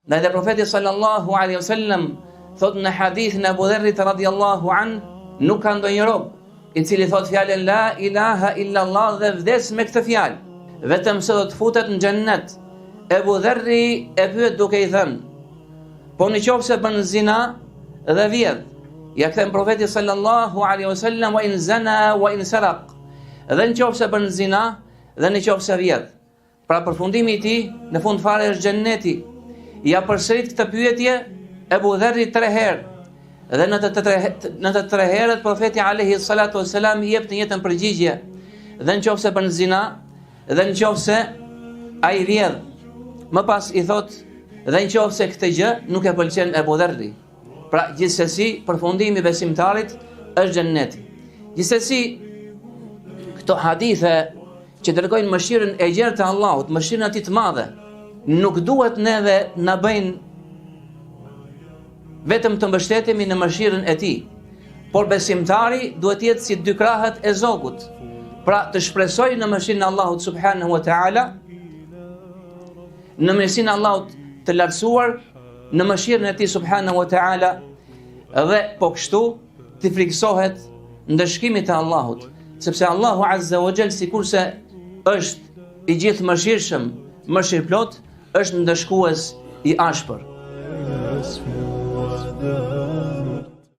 Ndaj dhe profeti sallallahu alaihi wasallam thot në hadithin e Abu Dharrit radhiyallahu an, nuk ka ndonjë rob i cili thot fjalën la ilaha illa Allah dhe vdes me këtë fjalë, vetëm se do të futet në xhennet. Abu Dharri e pyet duke i thënë: po nëse bën zina dhe vjedh? Ja kthem profeti sallallahu alaihi wasallam: wa in zana wa in saraq. Dhe nëse bën zina dhe nëse vjedh. Pra përfundimi i tij në fund fare është xhenneti. Ja përsërit këtë pyetje Abu Dharri 3 herë. Dhe në të 3 herët profeti alayhi salatu wassalam i jep të njëjtën përgjigje. Dhe nëse bën zina dhe nëse ai vjedh. Më pas i thot: dhe nëse këtë gjë nuk e pëlqen Abu Dharri. Pra gjithsesi përfundimi i besimtarit është xhenneti. Gjithsesi këto hadithe që dërgojnë mëshirën e gjerë të Allahut, mëshirën e Tij të madhe, nuk duhet neve na bëjnë vetëm të mbështetemi në mëshirën e Tij, por besimtari duhet jetë si 2 krahët e zogut. Pra të shpresojë në mëshirën e Allahut subhanahu wa taala, në mirësinë e Allahut të lartësuar, në mëshirën e Tij subhanahu wa taala, dhe po kështu të friksohet ndëshkimit të Allahut, sepse Allahu azza wa jall sikurse është i gjithë mëshirshëm, mëshirplot, është ndëshkues i ashpër.